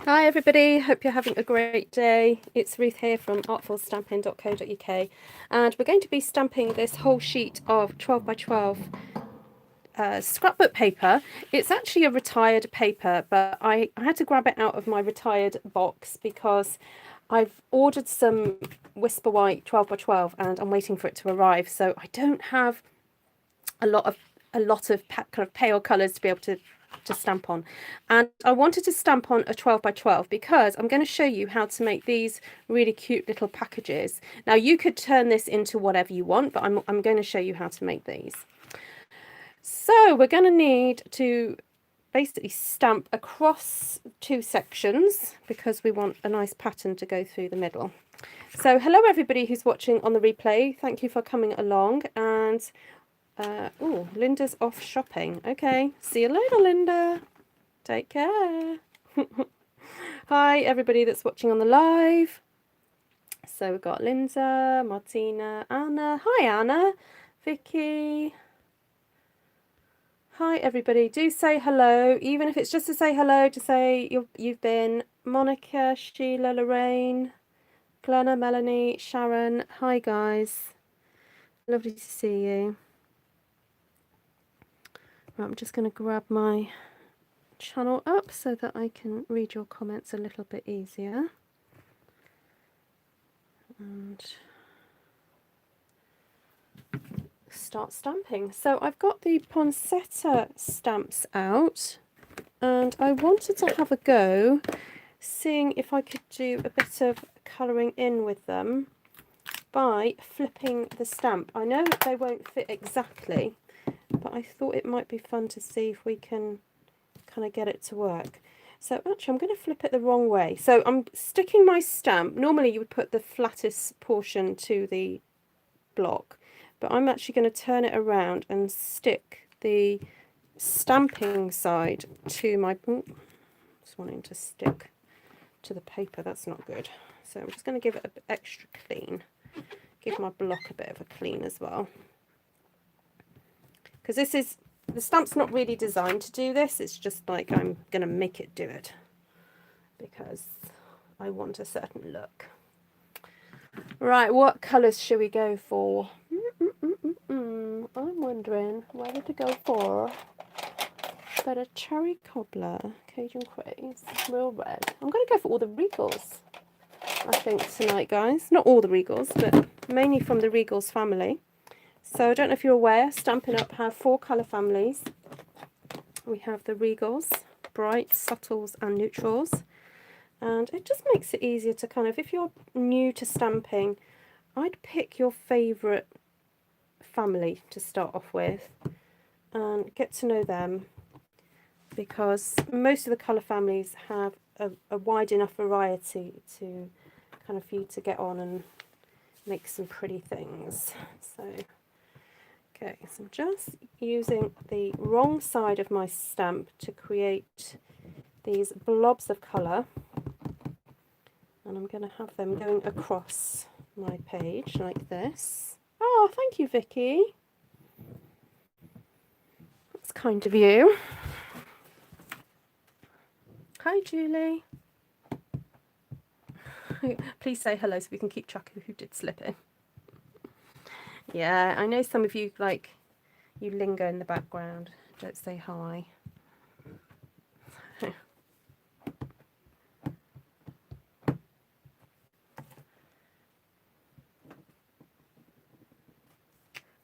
Hi everybody, hope you're having a great day. It's Ruth here from artfulstampin.co.uk and we're going to be stamping this whole sheet of 12 by 12 scrapbook paper. It's actually a retired paper, but I had to grab it out of my retired box because I've ordered some Whisper White 12 by 12 and I'm waiting for it to arrive, so I don't have a lot of kind of pale colours to be able to stamp on, and I wanted to stamp on a 12 by 12 because I'm going to show you how to make these really cute little packages. Now you could turn this into whatever you want, but I'm going to show you how to make these. So we're going to need to basically stamp across two sections because we want a nice pattern to go through the middle. So hello everybody who's watching on the replay, thank you for coming along. And oh, Linda's off shopping. Okay, see you later, Linda. Take care. Hi, everybody that's watching on the live. So we've got Linda, Martina, Anna. Hi, Anna. Vicky. Hi, everybody. Do say hello, even if it's just to say hello, to say you've been. Monica, Sheila, Lorraine, Glenna, Melanie, Sharon. Hi, guys. Lovely to see you. Right, I'm just going to grab my channel up so that I can read your comments a little bit easier. And start stamping. So I've got the poinsettia stamps out and I wanted to have a go seeing if I could do a bit of colouring in with them by flipping the stamp. I know that they won't fit exactly, but I thought it might be fun to see if we can kind of get it to work. So actually I'm going to flip it the wrong way. So I'm sticking my stamp. Normally you would put the flattest portion to the block, but I'm actually going to turn it around and stick the stamping side to my, just wanting to stick to the paper, that's not good. So I'm just going to give it an extra clean, give my block a bit of a clean as well, because this is, the stamp's not really designed to do this, it's just like I'm going to make it do it because I want a certain look. Right, what colours should we go for? I'm wondering whether to go for a cherry cobbler, Cajun craze, real red. I'm going to go for all the Regals, I think, tonight, guys. Not all the Regals, but mainly from the Regals family. So I don't know if you're aware, Stampin' Up! Have 4 colour families. We have the Regals, Brights, Subtles and Neutrals. And it just makes it easier to kind of, if you're new to stamping, I'd pick your favourite family to start off with and get to know them, because most of the colour families have a wide enough variety to kind of for you to get on and make some pretty things. So okay, so I'm just using the wrong side of my stamp to create these blobs of colour, and I'm going to have them going across my page like this. Oh, thank you, Vicky. That's kind of you. Hi, Julie. Please say hello so we can keep track of who did slip in. Yeah, I know some of you, like, you linger in the background, don't say hi.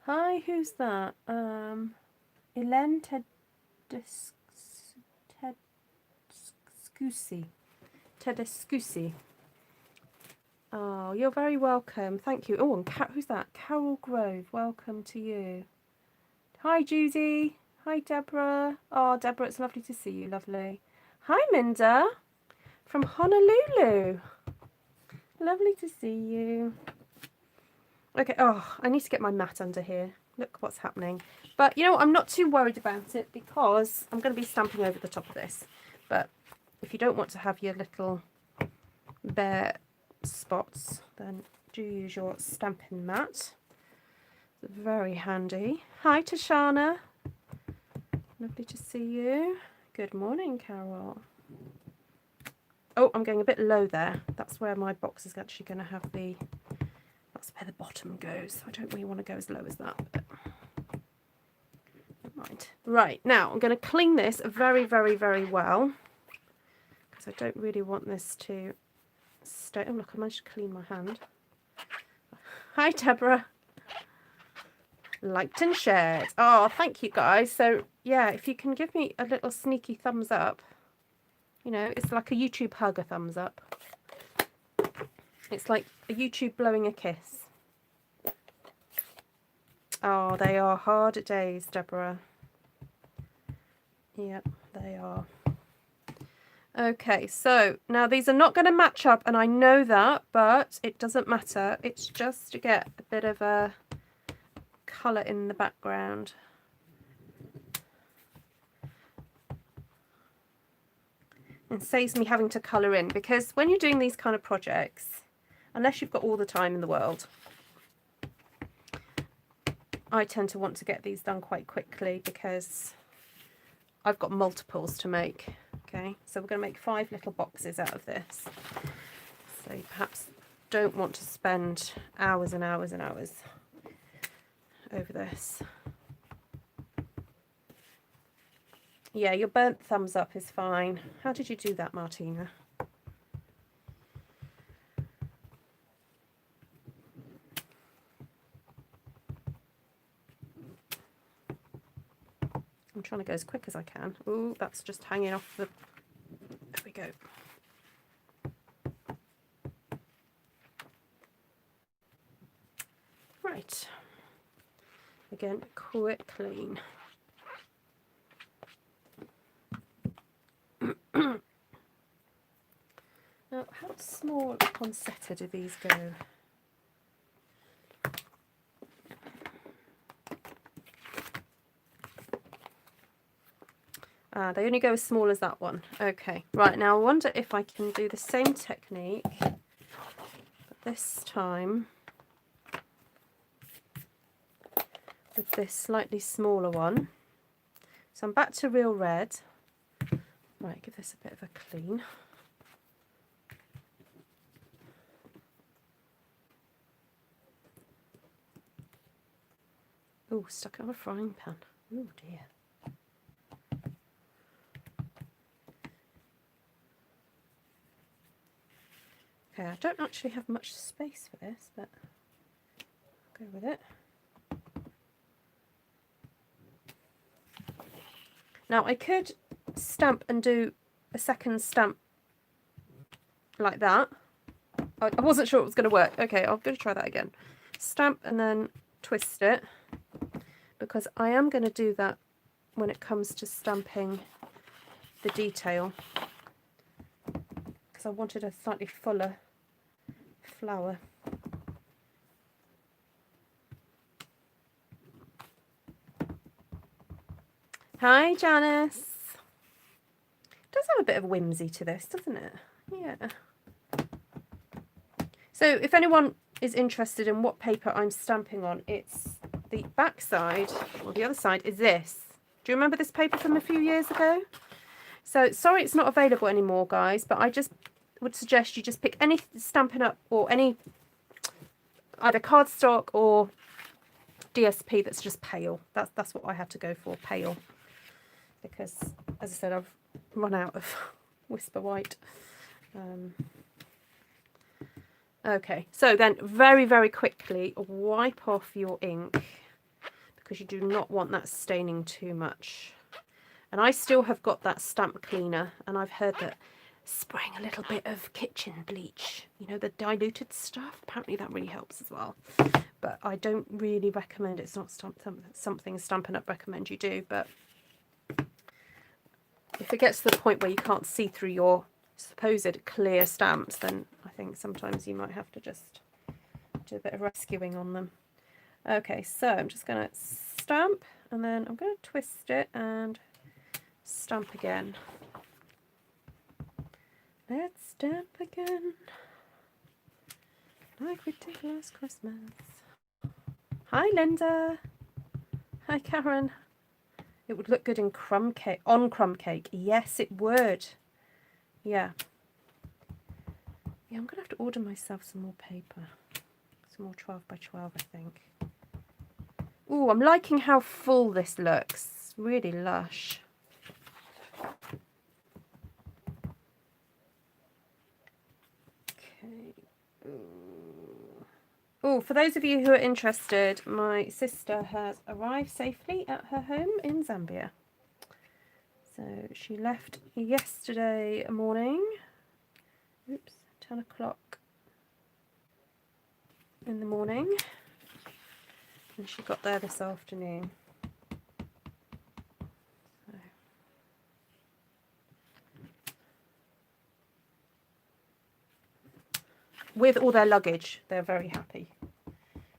Hi, who's that? Elen Tedescusi. Oh, you're very welcome. Thank you. Oh, and who's that? Carol Grove. Welcome to you. Hi, Judy. Hi, Deborah. Oh, Deborah, it's lovely to see you. Lovely. Hi, Minda from Honolulu. Lovely to see you. Okay. Oh, I need to get my mat under here. Look what's happening. But you know what? I'm not too worried about it because I'm going to be stamping over the top of this. But if you don't want to have your little bare spots, then do use your stamping mat. It's very handy. Hi, Tashana. Lovely to see you. Good morning, Carol. Oh, I'm going a bit low there. That's where my box is actually going to have the, that's where the bottom goes. I don't really want to go as low as that, but never mind. Right, now I'm going to clean this very, very, very well, because I don't really want this to stay. Oh, look, I managed to clean my hand. Hi, Deborah. Liked and shared. Oh, thank you guys. So yeah, if you can give me a little sneaky thumbs up, you know, it's like a YouTube hug, a thumbs up. It's like a YouTube blowing a kiss. Oh, they are hard days, Deborah. Yep, they are. Okay, so now these are not going to match up, and I know that, but it doesn't matter. It's just to get a bit of a colour in the background. It saves me having to colour in, because when you're doing these kind of projects, unless you've got all the time in the world, I tend to want to get these done quite quickly because I've got multiples to make. Okay, so we're going to make 5 little boxes out of this. So you perhaps don't want to spend hours and hours and hours over this. Yeah, your burnt thumbs up is fine. How did you do that, Martina? I'm trying to go as quick as I can. Ooh, that's just hanging off the... There we go. Right. Again, quick clean. Now, how small a poinsettia do these go? They only go as small as that one. Okay, right, now I wonder if I can do the same technique, but this time with this slightly smaller one. So I'm back to real red. Right, give this a bit of a clean. Oh, stuck it on a frying pan. Oh dear. Okay, I don't actually have much space for this, but I'll go with it. Now I could stamp and do a second stamp like that. I wasn't sure it was going to work. Okay, I'm going to try that again. Stamp and then twist it, because I am going to do that when it comes to stamping the detail, because I wanted a slightly fuller flower. Hi, Janice. It does have a bit of whimsy to this, doesn't it? Yeah. So if anyone is interested in what paper I'm stamping on, it's the back side, or the other side is this. Do you remember this paper from a few years ago? So sorry it's not available anymore, guys, but I just would suggest you just pick any Stampin' Up or any either cardstock or DSP that's just pale. That's what I had to go for, pale, because as I said, I've run out of Whisper White. Okay, so then very, very quickly wipe off your ink, because you do not want that staining too much. And I still have got that stamp cleaner, and I've heard that spraying a little bit of kitchen bleach, you know, the diluted stuff, apparently that really helps as well. But I don't really recommend it. It's not something Stampin' Up recommend you do, but if it gets to the point where you can't see through your supposed clear stamps, then I think sometimes you might have to just do a bit of rescuing on them. Okay, so I'm just going to stamp, and then I'm going to twist it and stamp again. Let's stamp again, like we did last Christmas. Hi, Linda. Hi, Karen. It would look good in crumb cake, on crumb cake. Yes, it would. Yeah. Yeah, I'm going to have to order myself some more paper. Some more 12 by 12, I think. Ooh, I'm liking how full this looks. It's really lush. Okay. Oh, for those of you who are interested, my sister has arrived safely at her home in Zambia. So she left yesterday morning. Oops, 10 o'clock in the morning. And she got there this afternoon. So. With all their luggage, they're very happy.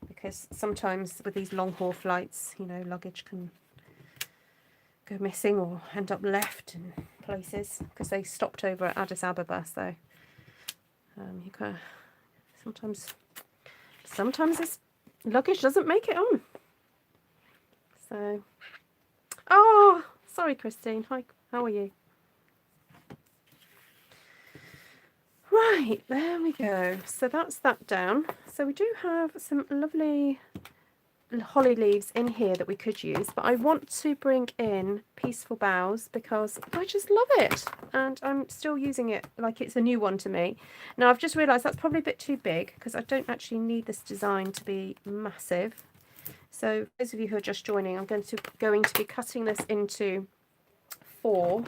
Because sometimes with these long haul flights, you know, luggage can go missing or end up left in places because they stopped over at Addis Ababa. So you can sometimes this luggage doesn't make it on. So, oh, sorry, Christine. Hi, how are you? Right, there we go. So that's that down. So we do have some lovely holly leaves in here that we could use, but I want to bring in Peaceful Boughs because I just love it and I'm still using it like it's a new one to me. Now I've just realised that's probably a bit too big because I don't actually need this design to be massive. So those of you who are just joining, I'm going to be cutting this into 4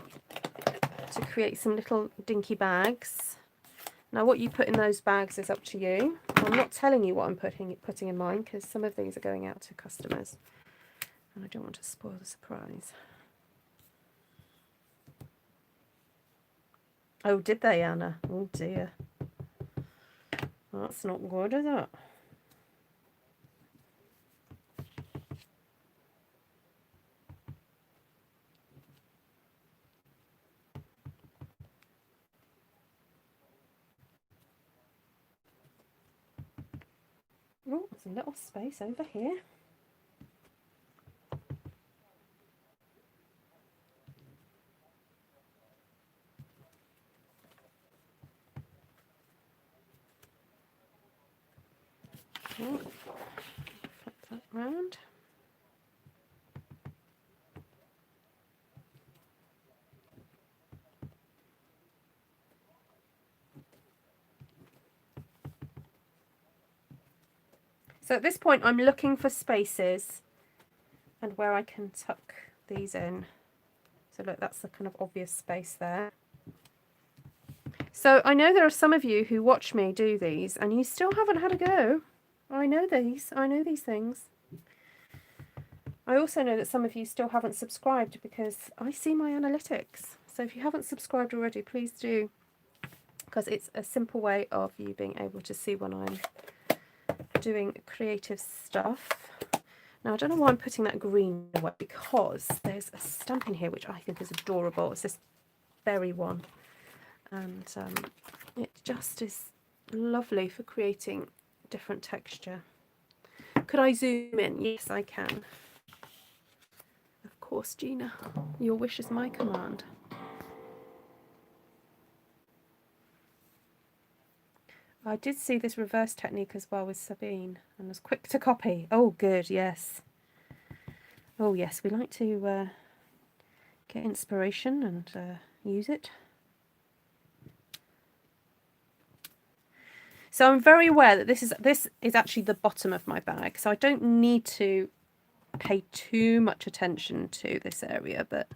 to create some little dinky bags. Now what you put in those bags is up to you. I'm not telling you what I'm putting in mine because some of these are going out to customers and I don't want to spoil the surprise. Oh, did they, Anna? Oh dear. That's not good, is it? Oh, there's a little space over here. Oh, flip that round. So at this point I'm looking for spaces and where I can tuck these in. So look, that's the kind of obvious space there. So I know there are some of you who watch me do these and you still haven't had a go. I know these things. I also know that some of you still haven't subscribed because I see my analytics. So if you haven't subscribed already, please do, because it's a simple way of you being able to see when I'm doing creative stuff. Now I don't know why I'm putting that green away because there's a stamp in here which I think is adorable. It's this berry one and it just is lovely for creating different texture. Could I zoom in? Yes, I can. Of course, Gina. Your wish is my command. I did see this reverse technique as well with Sabine and was quick to copy. Oh, good, yes. Oh, yes, we like to get inspiration and use it. So I'm very aware that this is actually the bottom of my bag, so I don't need to pay too much attention to this area, but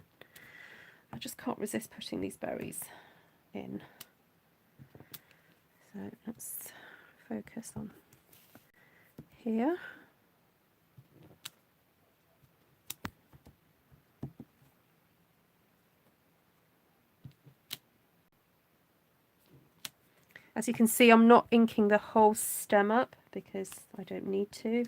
I just can't resist putting these berries in. So let's focus on here. As you can see, I'm not inking the whole stem up because I don't need to.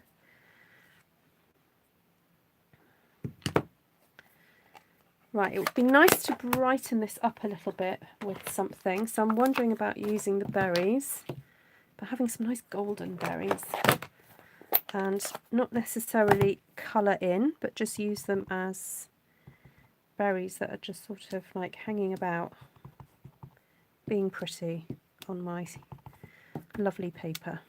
Right, it would be nice to brighten this up a little bit with something. So I'm wondering about using the berries, but having some nice golden berries. And not necessarily colour in, but just use them as berries that are just sort of like hanging about, being pretty on my lovely paper.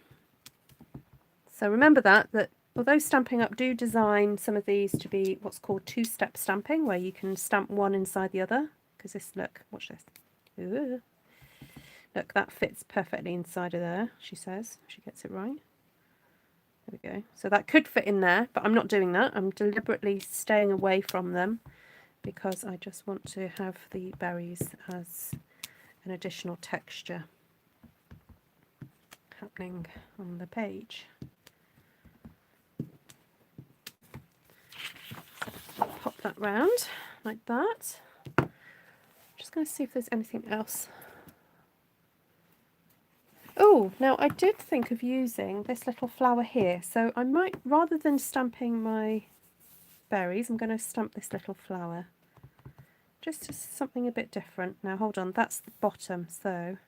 So remember that although Stampin' Up do design some of these to be what's called two-step stamping, where you can stamp one inside the other, because this, look, watch this. Ooh. Look, that fits perfectly inside of there, she says. She gets it right. There we go. So that could fit in there, but I'm not doing that. I'm deliberately staying away from them because I just want to have the berries as an additional texture happening on the page. So pop that round like that. Just going to see if there's anything else. Oh, now I did think of using this little flower here, so I might, rather than stamping my berries, I'm going to stamp this little flower. Just as something a bit different. Now hold on, that's the bottom, so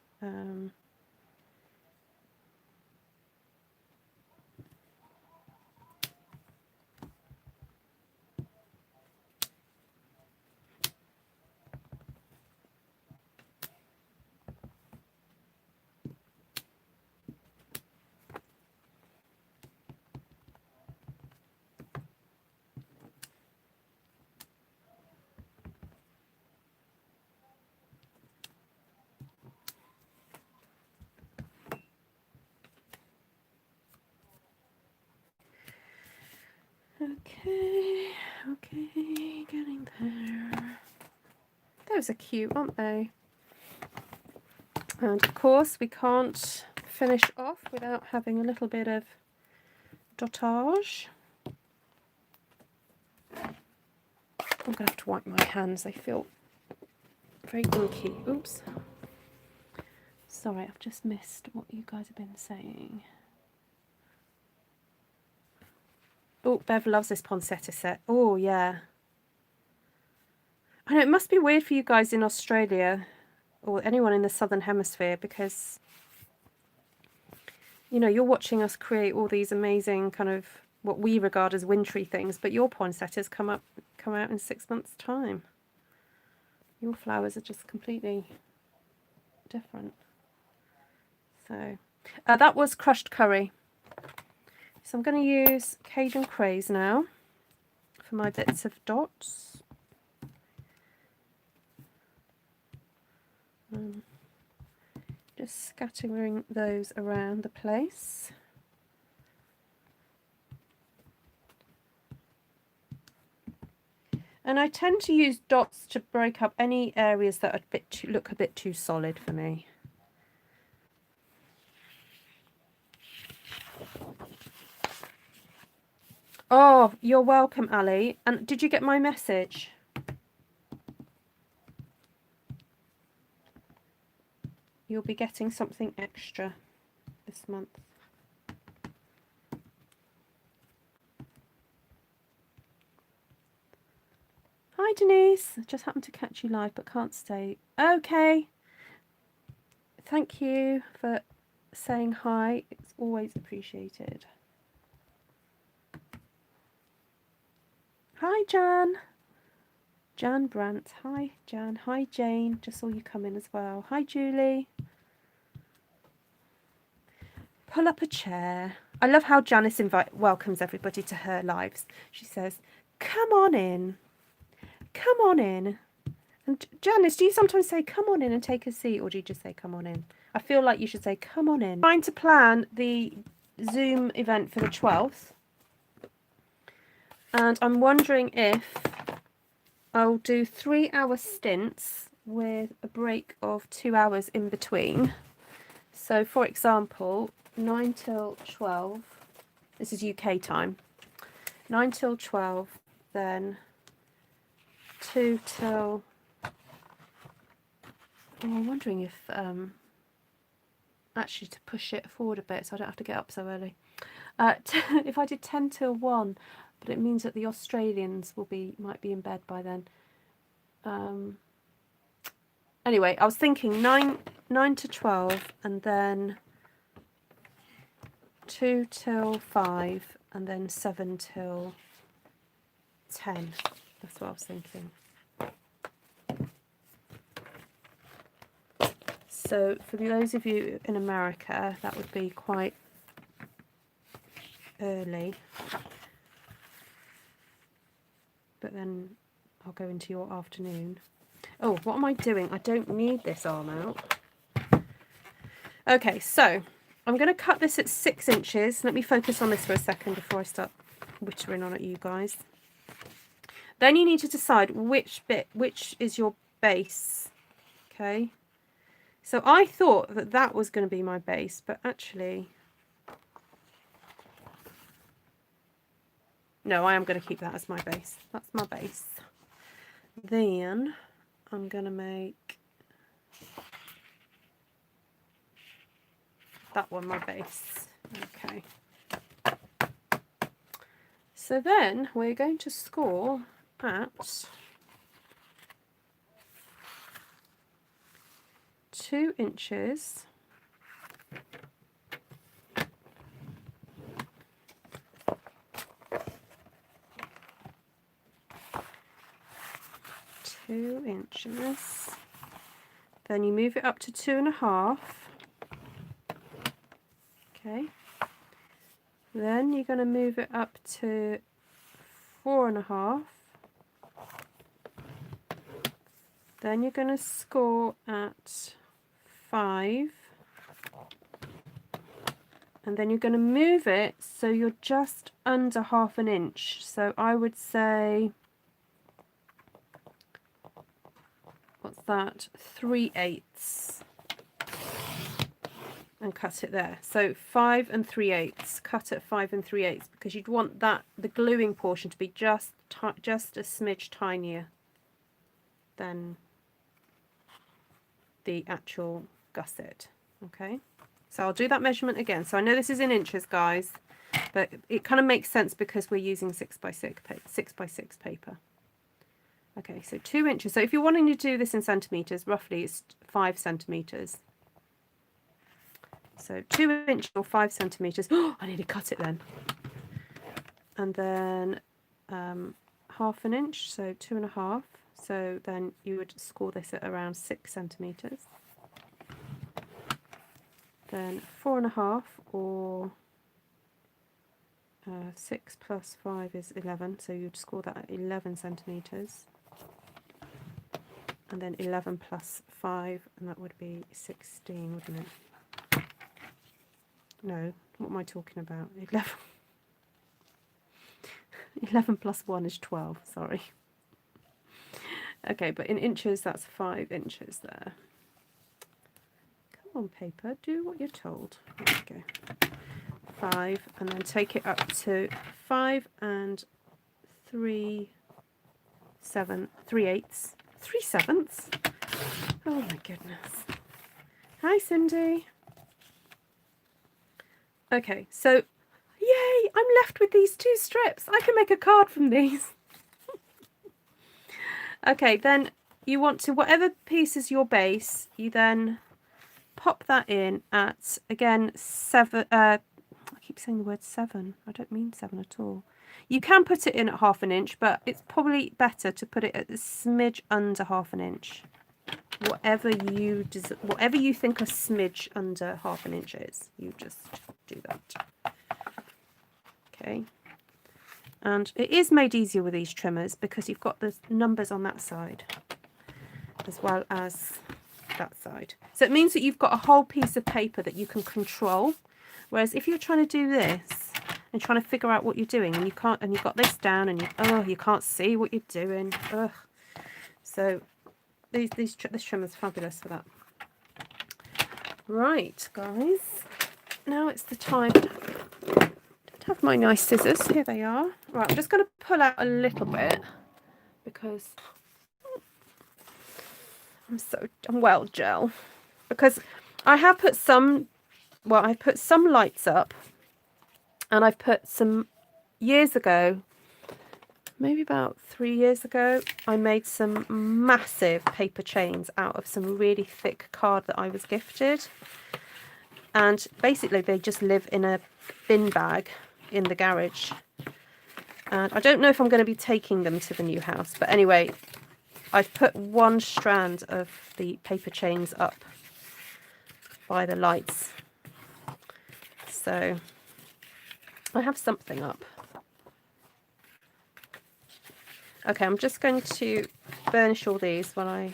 okay, getting there. Those are cute, aren't they? And of course we can't finish off without having a little bit of dotage. I'm going to have to wipe my hands, they feel very inky. Oops. Sorry, I've just missed what you guys have been saying. Oh, Bev loves this poinsettia set. Oh, yeah. I know, it must be weird for you guys in Australia or anyone in the Southern Hemisphere because, you know, you're watching us create all these amazing kind of what we regard as wintry things, but your poinsettias come out in 6 months' time. Your flowers are just completely different. So that was crushed curry. So I'm going to use Cajun Craze now for my bits of dots. Just scattering those around the place. And I tend to use dots to break up any areas that are look a bit too solid for me. Oh, you're welcome, Ali. And did you get my message? You'll be getting something extra this month. Hi, Denise. I just happened to catch you live but can't stay. Okay. Thank you for saying hi. It's always appreciated. Hi, Jan. Jan Brandt. Hi, Jan. Hi, Jane. Just saw you come in as well. Hi, Julie. Pull up a chair. I love how Janice welcomes everybody to her lives. She says, come on in. Come on in. And Janice, do you sometimes say, come on in and take a seat, or do you just say, come on in? I feel like you should say, come on in. I'm trying to plan the Zoom event for the 12th. And I'm wondering if I'll do 3-hour stints with a break of 2 hours in between. So, for example, 9 till 12, this is UK time, 9 till 12, then 2 till, oh, I'm wondering if, actually to push it forward a bit so I don't have to get up so early, if I did 10 till 1, but it means that the Australians might be in bed by then. Anyway, I was thinking 9 to 12 and then 2 till 5 and then 7 till 10. That's what I was thinking. So for those of you in America, that would be quite early. But then I'll go into your afternoon. Oh, what am I doing? I don't need this arm out. Okay, so I'm going to cut this at 6 inches. Let me focus on this for a second before I start whittering on at you guys. Then you need to decide which is your base. Okay. So I thought that that was going to be my base, but actually, no, I am going to keep that as my base. That's my base. Then I'm going to make that one my base. Okay. So then we're going to score at 2 inches . 2 inches. Then you move it up to 2.5. Okay. Then you're going to move it up to 4.5. Then you're going to score at 5. And then you're going to move it so you're just under 1/2 inch. So I would say, what's that? 3/8. And cut it there. So 5 3/8. Cut at 5 3/8 because you'd want that the gluing portion to be just a smidge tinier than the actual gusset. Okay. So I'll do that measurement again. So I know this is in inches, guys, but it kind of makes sense because we're using 6x6 paper. Okay, so 2 inches. So if you're wanting to do this in centimeters, roughly it's 5 centimeters. So 2 inches or 5 centimeters. Oh, I need to cut it then. And then 1/2 inch, so 2.5. So then you would score this at around 6 centimeters. Then 4.5, or 6 plus 5 is 11, so you'd score that at 11 centimeters. And then 11 plus 5, and that would be 16, wouldn't it? No, what am I talking about? 11. 11 plus 1 is 12, sorry. Okay, but in inches, that's 5 inches there. Come on, paper, do what you're told. There we go. 5, and then take it up to 5 3/8. 3/7. Oh my goodness. Hi, Cindy. Okay, so yay, I'm left with these 2 strips. I can make a card from these. Okay, then you want to, whatever piece is your base, you then pop that in at, again, 7. I keep saying the word 7. I don't mean 7 at all. You can put it in at 1/2 inch, but it's probably better to put it at a smidge under 1/2 inch. Whatever you think a smidge under 1/2 inch is, you just do that. Okay. And it is made easier with these trimmers because you've got the numbers on that side as well as that side. So it means that you've got a whole piece of paper that you can control. Whereas if you're trying to do this and trying to figure out what you're doing and you can't, and you've got this down and you can't see what you're doing. Ugh. So this trimmer's fabulous for that. Right, guys. Now it's the time. Have my nice scissors. Here they are. Right, I'm just going to pull out a little bit because I'm well gel, because I have put some, well, I've put some lights up, and I've put some, years ago, maybe about 3 years ago, I made some massive paper chains out of some really thick card that I was gifted, and basically they just live in a bin bag in the garage, and I don't know if I'm going to be taking them to the new house, but anyway, I've put one strand of the paper chains up by the lights. So I have something up. Okay, I'm just going to burnish all these when I...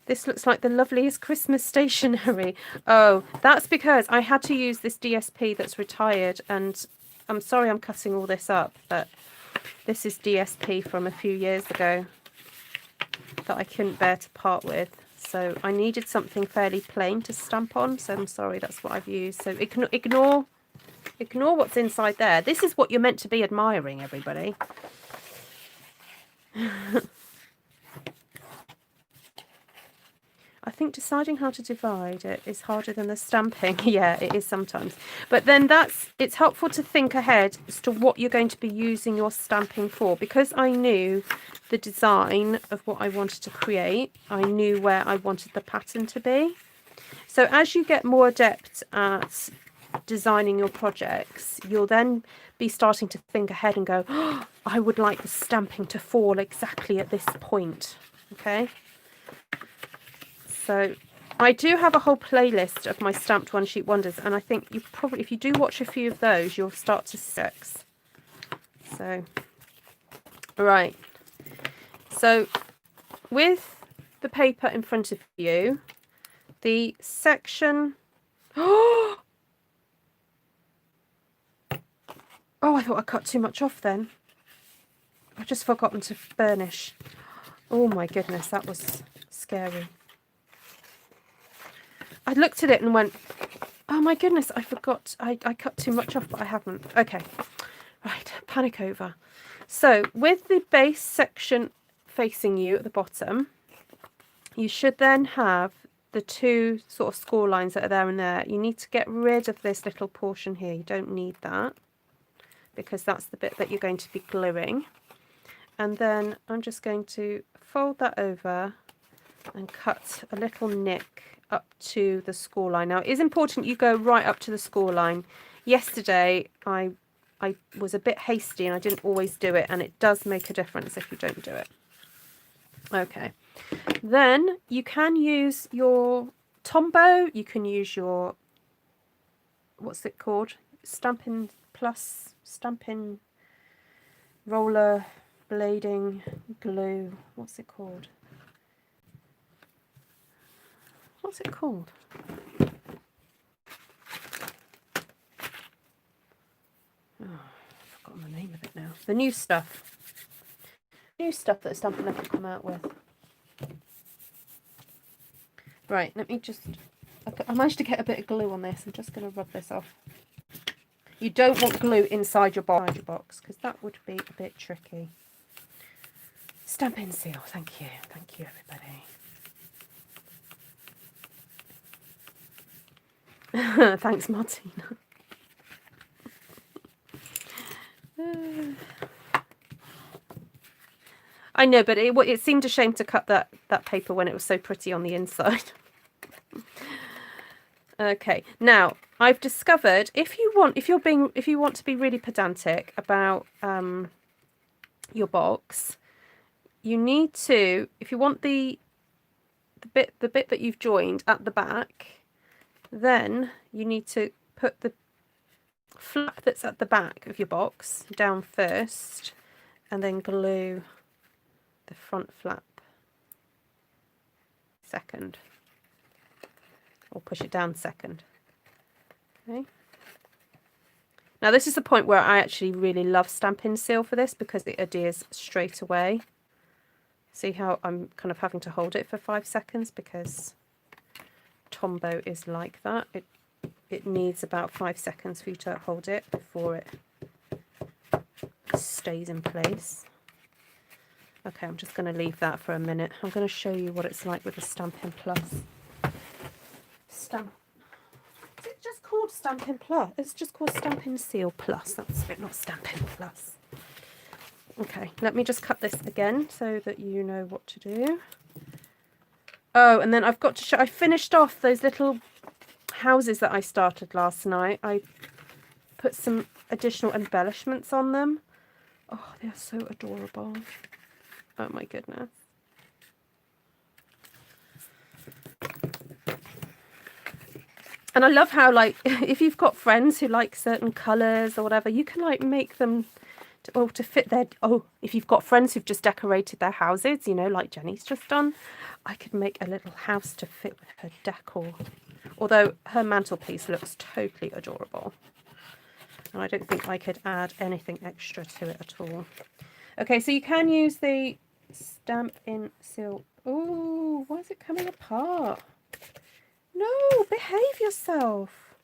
This looks like the loveliest Christmas stationery. Oh, that's because I had to use this DSP that's retired, and I'm sorry I'm cutting all this up, but this is DSP from a few years ago that I couldn't bear to part with. So I needed something fairly plain to stamp on, so I'm sorry, that's what I've used. So ignore what's inside there. This is what you're meant to be admiring, everybody. I think deciding how to divide it is harder than the stamping. Yeah, it is sometimes. But then it's helpful to think ahead as to what you're going to be using your stamping for. Because I knew the design of what I wanted to create, I knew where I wanted the pattern to be. So as you get more adept at designing your projects, you'll then be starting to think ahead and go, oh, I would like the stamping to fall exactly at this point. Okay? So I do have a whole playlist of my stamped one sheet wonders, and I think you probably, if you do watch a few of those, you'll start to six. So, right. So with the paper in front of you, the section... Oh, I thought I cut too much off then. I've just forgotten to burnish. Oh my goodness, that was scary. I looked at it and went, oh my goodness, I forgot. I cut too much off, but I haven't. Okay, right, panic over. So with the base section facing you at the bottom, you should then have the two sort of score lines that are there and there. You need to get rid of this little portion here. You don't need that because that's the bit that you're going to be gluing. And then I'm just going to fold that over and cut a little nick up to the score line. Now it is important you go right up to the score line. Yesterday I was a bit hasty and I didn't always do it, and it does make a difference if you don't do it. Okay, then you can use your Tombow, you can use your, what's it called, Stampin' Plus, Stampin' Roller Blading Glue, what's it called? What's it called? Oh, I've forgotten the name of it now. The new stuff. New stuff that Stampin' Up! Have come out with. Right, let me just... I managed to get a bit of glue on this. I'm just going to rub this off. You don't want glue inside your box because that would be a bit tricky. Stampin' Seal. Thank you. Thank you, everybody. Thanks, Martina. I know, but it seemed a shame to cut that paper when it was so pretty on the inside. Okay, now I've discovered if you want to be really pedantic about your box, you need to, if you want the bit that you've joined at the back, then you need to put the flap that's at the back of your box down first and then glue the front flap second, or push it down second. Okay. Now this is the point where I actually really love Stampin' Seal for this because it adheres straight away. See how I'm kind of having to hold it for 5 seconds because Tombow is like that. It needs about 5 seconds for you to hold it before it stays in place. Okay, I'm just going to leave that for a minute. I'm going to show you what it's like with the Stampin' Plus. Is it just called Stampin' Plus? It's just called Stampin' Seal Plus. That's it, not Stampin' Plus. Okay, let me just cut this again so that you know what to do. Oh, and then I've got to show, I finished off those little houses that I started last night. I put some additional embellishments on them. Oh, they're so adorable. Oh my goodness. And I love how, like, if you've got friends who like certain colours or whatever, you can, like, make them to fit their... Oh, if you've got friends who've just decorated their houses, you know, like Jenny's just done, I could make a little house to fit with her decor. Although her mantelpiece looks totally adorable. And I don't think I could add anything extra to it at all. Okay, so you can use the Stampin' Seal. Oh, why is it coming apart? No, behave yourself.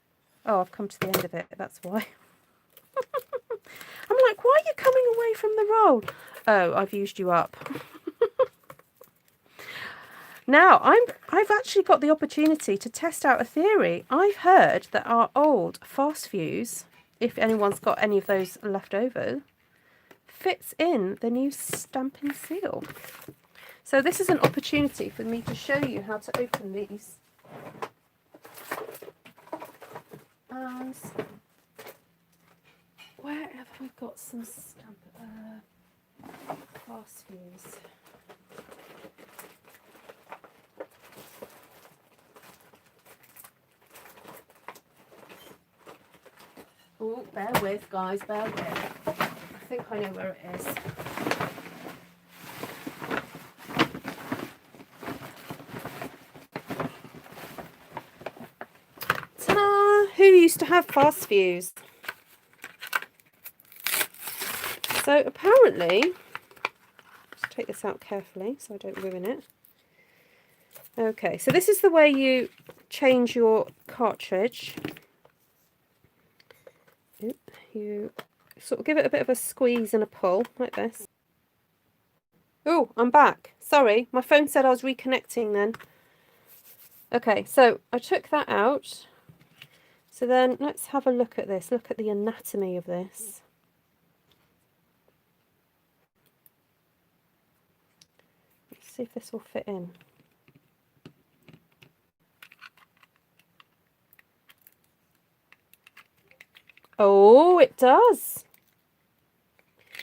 Oh, I've come to the end of it, that's why. I'm like, why are you coming away from the roll? Oh, I've used you up. Now, I've actually got the opportunity to test out a theory. I've heard that our old fast fuse, if anyone's got any of those left over, fits in the new Stampin' Seal. So this is an opportunity for me to show you how to open these. And where have we got some fast fuse? Oh, bear with, guys, bear with. I think I know where it is. Ta-da! Who used to have fast fuse? So apparently, just take this out carefully so I don't ruin it. Okay, so this is the way you change your cartridge. You sort of give it a bit of a squeeze and a pull, like this. Oh, I'm back. Sorry, my phone said I was reconnecting then. Okay, so I took that out. So then let's have a look at this. Look at the anatomy of this. Let's see if this will fit in. Oh, it does.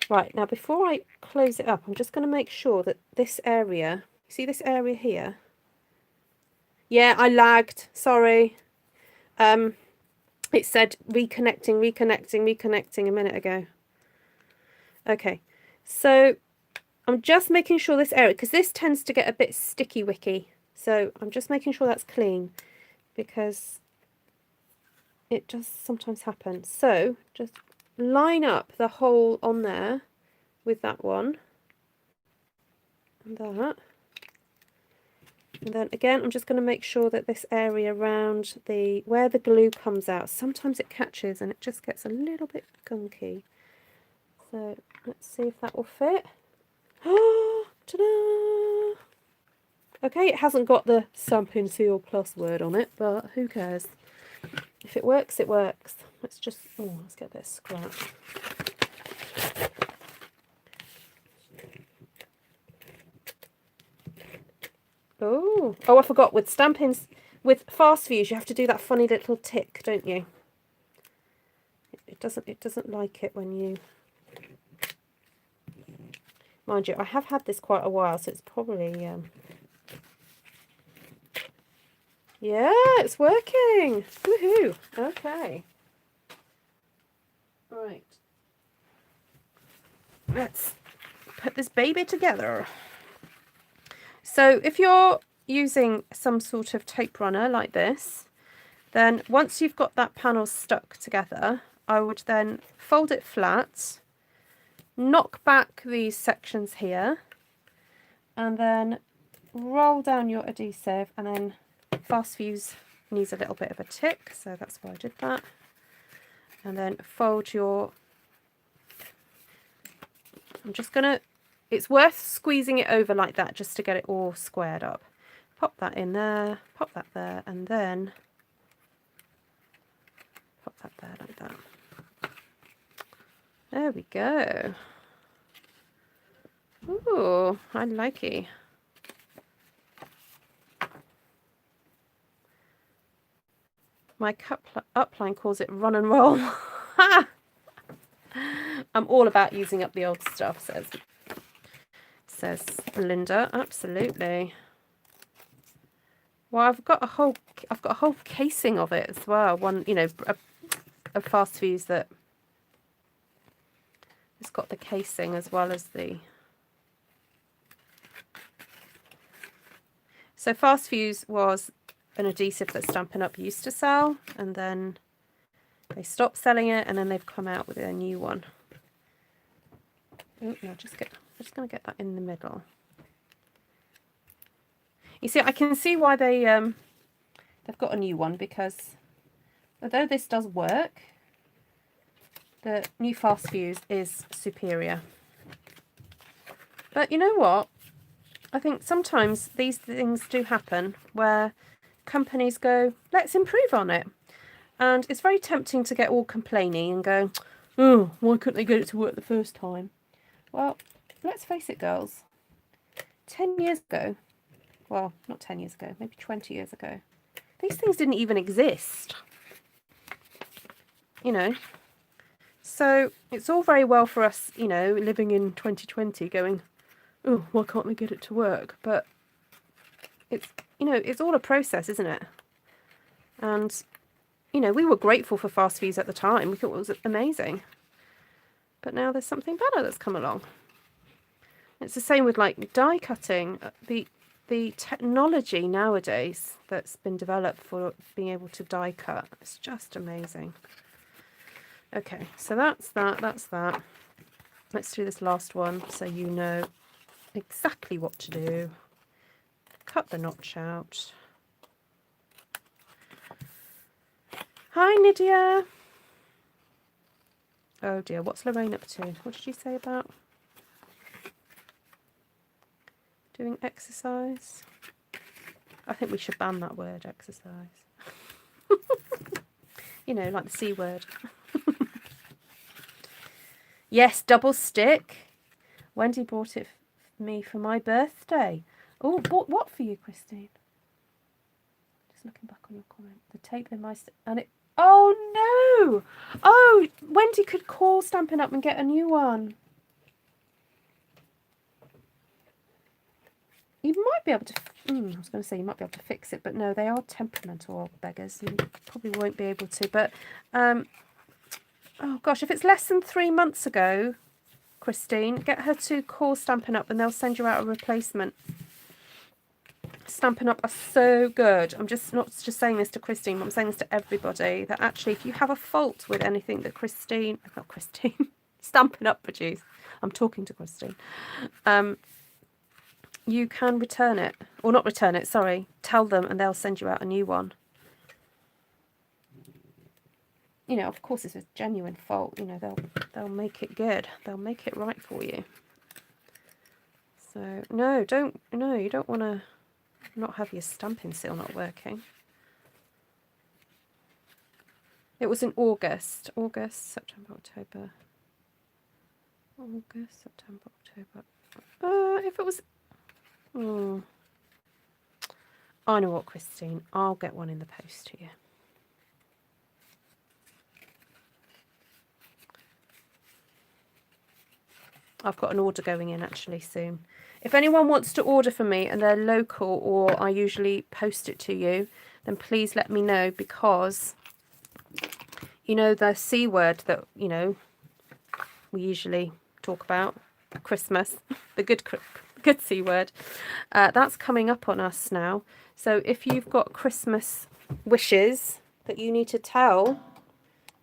Right, now before I close it up, I'm just going to make sure that this area, see this area here? Yeah, I lagged, sorry. It said reconnecting a minute ago. Okay, so I'm just making sure this area, because this tends to get a bit sticky wicky. So I'm just making sure that's clean, because it does sometimes happen. So just line up the hole on there with that one and that. And then again, I'm just going to make sure that this area around where the glue comes out, sometimes it catches and it just gets a little bit gunky. So let's see if that will fit. Oh, ta-da! Okay, it hasn't got the Stampin' Seal Plus word on it, but who cares? If it works, it works. Let's just, oh, let's get a bit of scrap. Oh, I forgot, with Stampin', with fast fuse, you have to do that funny little tick, don't you? It doesn't like it when you, mind you, I have had this quite a while, so it's probably, yeah, it's working. Woohoo. Okay. Right. Let's put this baby together. So if you're using some sort of tape runner like this, then once you've got that panel stuck together, I would then fold it flat, knock back these sections here, and then roll down your adhesive, and then fast fuse needs a little bit of a tick, so that's why I did that. And then fold your, I'm just gonna, it's worth squeezing it over like that just to get it all squared up. Pop that in there, pop that there, and then pop that there like that. There we go. Ooh, I like it. My upline calls it run and roll. I'm all about using up the old stuff, says Linda. Absolutely. Well, I've got a whole casing of it as well. One, you know, a Fast Fuse that it's got the casing as well as the. So Fast Fuse was an adhesive that Stampin' Up used to sell, and then they stopped selling it, and then they've come out with a new one. Oh no, I'm just going to get that in the middle. You see, I can see why they've got a new one, because although this does work, the new Fast Fuse is superior. But you know what? I think sometimes these things do happen where companies go, let's improve on it. And it's very tempting to get all complainy and go, oh, why couldn't they get it to work the first time? Well, let's face it, girls. 10 years ago, well, not 10 years ago, maybe 20 years ago, these things didn't even exist. You know? So it's all very well for us, you know, living in 2020 going, oh, why can't they get it to work? But it's, you know, it's all a process, isn't it? And, you know, we were grateful for Fast Fuse at the time. We thought it was amazing. But now there's something better that's come along. It's the same with like die cutting. The technology nowadays that's been developed for being able to die cut, it's just amazing. Okay, so that's that. Let's do this last one so you know exactly what to do. Cut the notch out. Hi, Nydia. Oh dear, what's Lorraine up to? What did you say about doing exercise? I think we should ban that word, exercise. You know, like the C word. Yes, double stick. Wendy bought it for me for my birthday. Oh, bought what for you, Christine? Just looking back on your comment. The tape in my... and it... Oh, no! Oh, Wendy could call Stampin' Up and get a new one. You might be able to... I was going to say you might be able to fix it, but no, they are temperamental old beggars. You probably won't be able to, but... oh, gosh, if it's less than 3 months ago, Christine, get her to call Stampin' Up and they'll send you out a replacement. Stampin' Up are so good. I'm just not just saying this to Christine, but I'm saying this to everybody, that actually if you have a fault with anything that Stampin' Up produce, I'm talking to Christine, you can return it, or not return it, sorry, tell them and they'll send you out a new one. You know, of course it's a genuine fault, you know, they'll make it good. They'll make it right for you. So no, you don't want to not have your stamping seal not working. It was in August, September, October. August, September, October. If it was... I know what, Christine. I'll get one in the post to you. I've got an order going in actually soon. If anyone wants to order from me and they're local, or I usually post it to you, then please let me know, because you know the C word that, you know, we usually talk about, Christmas, the good C word, that's coming up on us now. So if you've got Christmas wishes that you need to tell,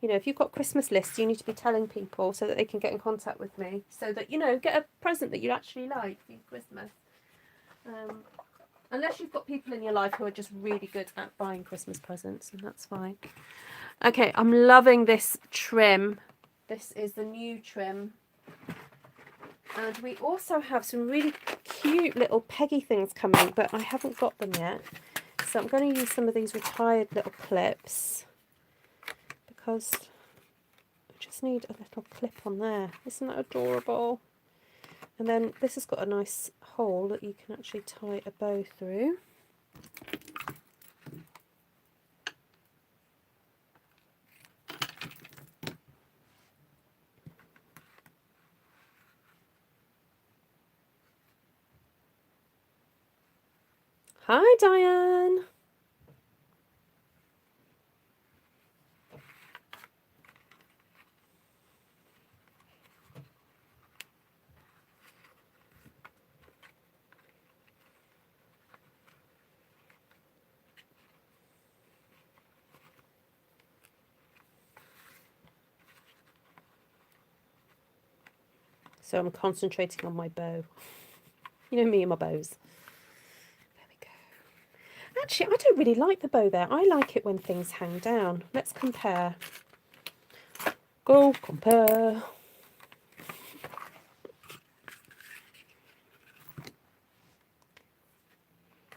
you know, if you've got Christmas lists, you need to be telling people so that they can get in contact with me, so that, you know, get a present that you actually like for Christmas. Unless you've got people in your life who are just really good at buying Christmas presents, and that's fine. Okay, I'm loving this trim. This is the new trim. And we also have some really cute little Peggy things coming, but I haven't got them yet. So I'm going to use some of these retired little clips, because I just need a little clip on there. Isn't that adorable? And then this has got a nice hole that you can actually tie a bow through. Hi, Diane. So I'm concentrating on my bow. You know me and my bows. There we go. Actually, I don't really like the bow there. I like it when things hang down. Let's compare. Go compare.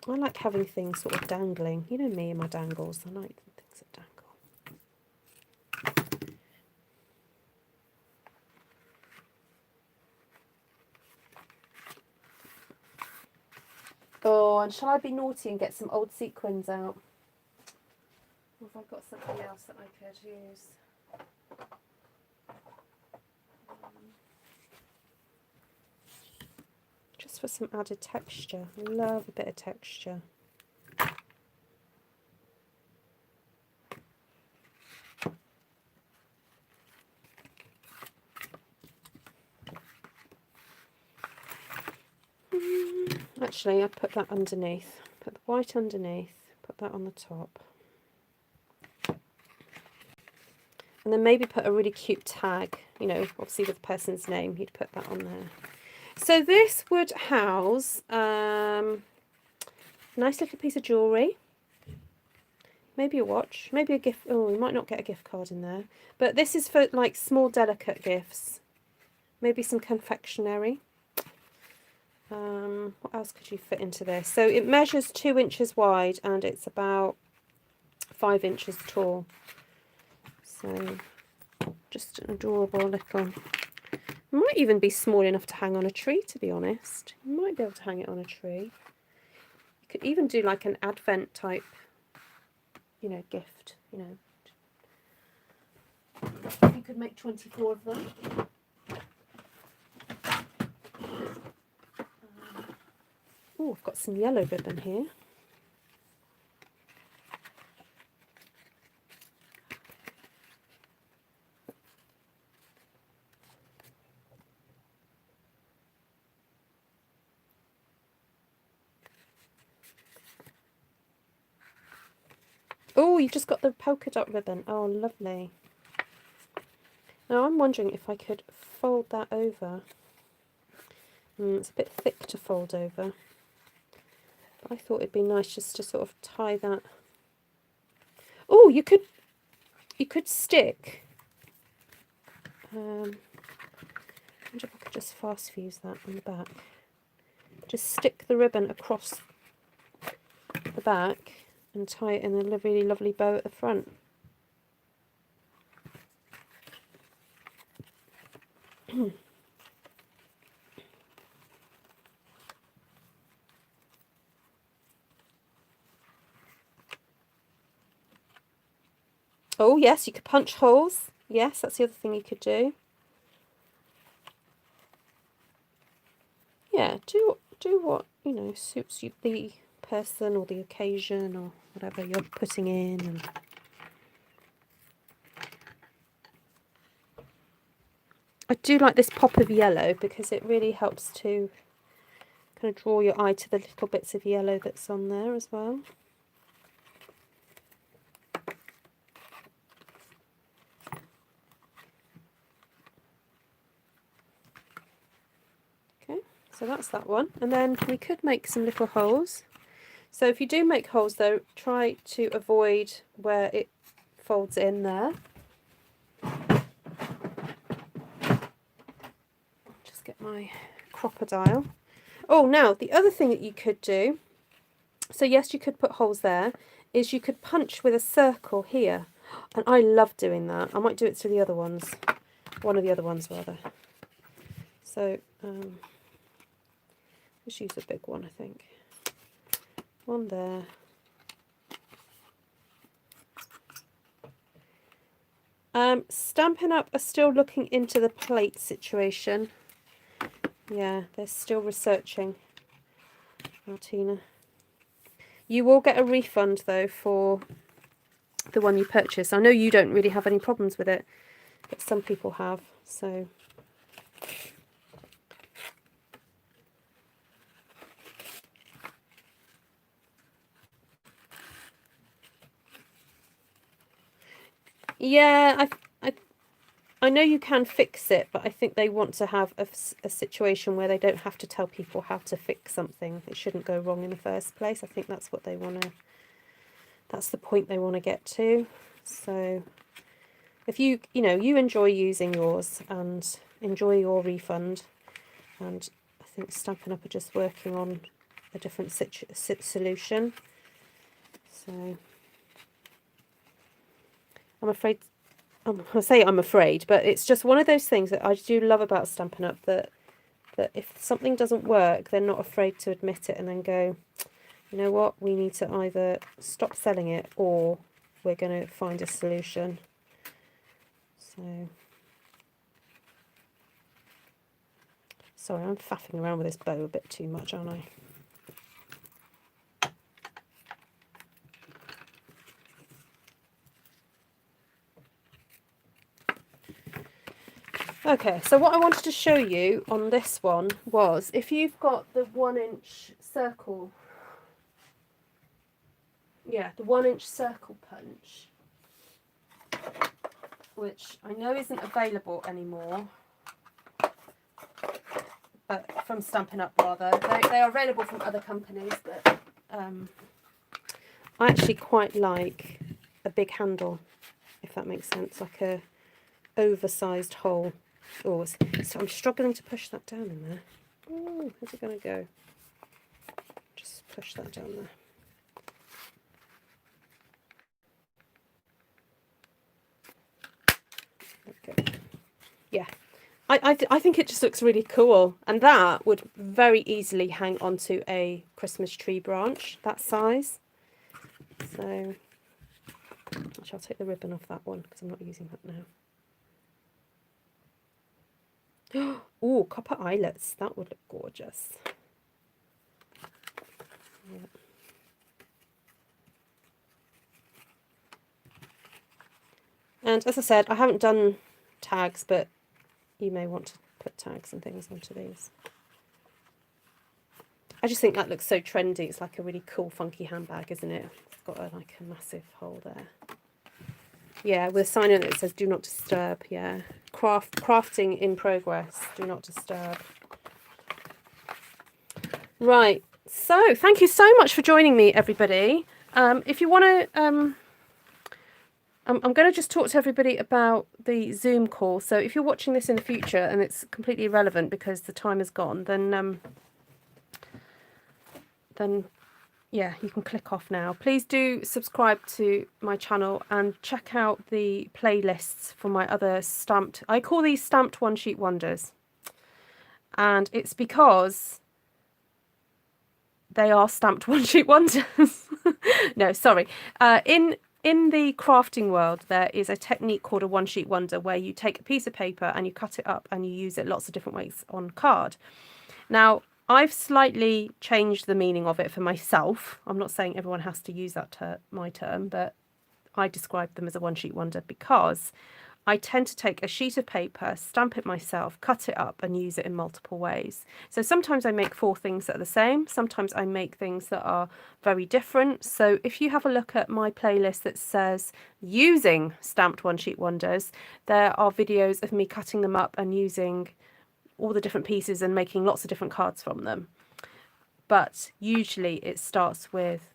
I like having things sort of dangling. You know me and my dangles. I like things that dangle. Oh, and shall I be naughty and get some old sequins out? Or have I got something else that I could use? Just for some added texture. I love a bit of texture. Actually, I put that underneath. Put the white underneath. Put that on the top. And then maybe put a really cute tag, you know, obviously with the person's name, you'd put that on there. So this would house a nice little piece of jewellery, maybe a watch, maybe a gift. Oh, you might not get a gift card in there. But this is for like small delicate gifts. Maybe some confectionery. What else could you fit into this? So it measures 2 inches wide and it's about 5 inches tall. So just an adorable little, it might even be small enough to hang on a tree, to be honest. You might be able to hang it on a tree. You could even do like an advent type, you know, gift, you know. You could make 24 of them. Oh, I've got some yellow ribbon here. Oh, you've just got the polka dot ribbon. Oh, lovely. Now I'm wondering if I could fold that over. It's a bit thick to fold over. But I thought it'd be nice just to sort of tie that. Oh, you could stick. I wonder if I could just fast fuse that on the back. Just stick the ribbon across the back and tie it in a really lovely bow at the front. Oh yes, you could punch holes. Yes, that's the other thing you could do. Yeah, do what, you know, suits you, the person or the occasion or whatever you're putting in. And I do like this pop of yellow because it really helps to kind of draw your eye to the little bits of yellow that's on there as well. Okay, so that's that one. And then we could make some little holes. So if you do make holes though, try to avoid where it folds in there. Just get my crocodile. Oh, now the other thing that you could do, so yes, you could put holes there, is you could punch with a circle here. And I love doing that. I might do it to the other ones. One of the other ones rather. So just use a big one, I think. One there. Stampin' Up are still looking into the plate situation. Yeah, they're still researching, Martina. You will get a refund though for the one you purchased. I know you don't really have any problems with it, but some people have, so. Yeah, I know you can fix it, but I think they want to have a situation where they don't have to tell people how to fix something. It shouldn't go wrong in the first place. I think that's what they want to, that's the point they want to get to. So if you know, you enjoy using yours and enjoy your refund, and I think Stampin' Up are just working on a different solution. So I'm afraid, I say I'm afraid, but it's just one of those things that I do love about Stampin' Up, that if something doesn't work, they're not afraid to admit it and then go, you know what, we need to either stop selling it or we're going to find a solution. So, sorry, I'm faffing around with this bow a bit too much, aren't I? Okay, so what I wanted to show you on this one was, if you've got the 1-inch circle, yeah, the 1-inch circle punch, which I know isn't available anymore, but from Stampin' Up rather. They are available from other companies, but I actually quite like a big handle, if that makes sense, like a oversized hole. Oh, so I'm struggling to push that down in there. Oh, where's it going to go? Just push that down there. Okay. Yeah, I think it just looks really cool, and that would very easily hang onto a Christmas tree branch, that size. So actually, I'll take the ribbon off that one because I'm not using that now. Oh, copper eyelets. That would look gorgeous. Yeah. And as I said, I haven't done tags, but you may want to put tags and things onto these. I just think that looks so trendy. It's like a really cool, funky handbag, isn't it? It's got like a massive hole there. Yeah, with a sign on it that says "Do not disturb." Yeah, crafting in progress. Do not disturb. Right. So, thank you so much for joining me, everybody. If you want to, I'm going to just talk to everybody about the Zoom call. So, if you're watching this in the future and it's completely irrelevant because the time is gone, then yeah, you can click off now. Please do subscribe to my channel and check out the playlists for my other stamped, I call these stamped one-sheet wonders. And it's because they are stamped one-sheet wonders. No, sorry. In the crafting world, there is a technique called a one-sheet wonder, where you take a piece of paper and you cut it up and you use it lots of different ways on card. Now, I've slightly changed the meaning of it for myself. I'm not saying everyone has to use that my term, but I describe them as a one-sheet wonder because I tend to take a sheet of paper, stamp it myself, cut it up and use it in multiple ways. So sometimes I make 4 things that are the same. Sometimes I make things that are very different. So if you have a look at my playlist that says using stamped one-sheet wonders, there are videos of me cutting them up and using all the different pieces and making lots of different cards from them. But usually it starts with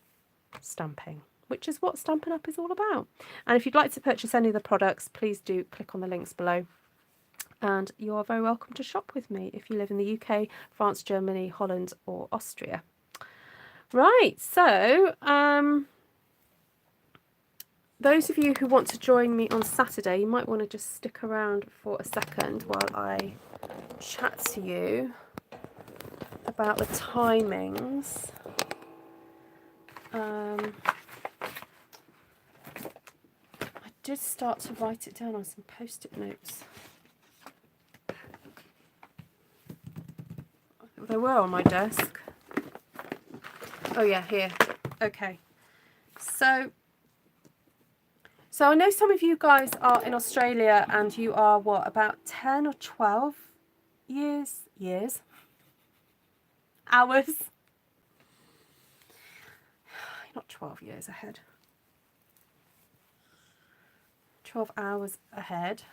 stamping, which is what Stampin' Up is all about. And if you'd like to purchase any of the products, please do click on the links below. And you are very welcome to shop with me if you live in the UK, France, Germany, Holland or Austria. Right, so those of you who want to join me on Saturday, you might want to just stick around for a second while I chat to you about the timings. I did start to write it down on some post-it notes. They were on my desk. Oh yeah, here. Okay. So I know some of you guys are in Australia and you are, what, about 10 or 12 hours? Not 12 years ahead. 12 hours ahead.